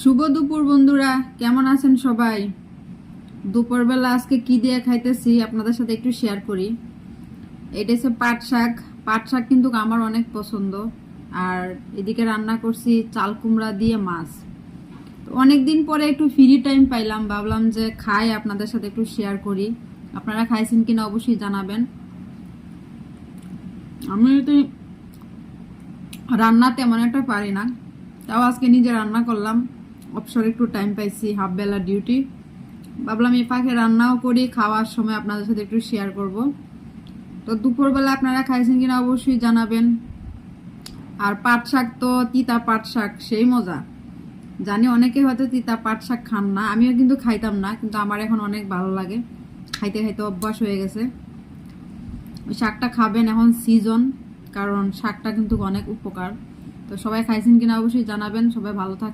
শুভ দুপুর বন্ধুরা, কেমন আছেন সবাই? দুপুরবেলা আজকে কি দিয়ে খাইতেছি আপনাদের সাথে একটু শেয়ার করি। এটা হচ্ছে পাট শাক। পাট শাক কিন্তু আমার অনেক পছন্দ। আর এদিকে রান্না করছি চাল কুমড়া দিয়ে মাছ। তো অনেকদিন পরে একটু ফ্রি টাইম পাইলাম, ভাবলাম যে খাই আপনাদের সাথে একটু শেয়ার করি। আপনারা খাইছেন কিনা অবশ্যই জানাবেন। আমি তো রান্না তেমন একটা পারি না, তাও আজকে নিজে রান্না করলাম। অবসর একটু টাইম পাইছি, হাফ বেলা ডিউটি, ভাবলাম এই ফাঁকে রান্নাও করি, খাওয়ার সময় আপনাদের সাথে একটু শেয়ার করব। তো দুপুরবেলা আপনারা খাইছেন কিনা অবশ্যই জানাবেন। আর পাট শাক তো তিতা পাট শাক সেই মজা। জানি অনেকে হয়তো তিতা পাট শাক খান না, আমিও কিন্তু খাইতাম না, কিন্তু আমার এখন অনেক ভালো লাগে, খাইতে খাইতে অভ্যাস হয়ে গেছে। ওই শাকটা খাবেন, এখন সিজন, কারণ শাকটা কিন্তু অনেক উপকার। তো সবাই খাইছেন কিনা অবশ্যই জানাবেন। সবাই ভালো থাকবেন।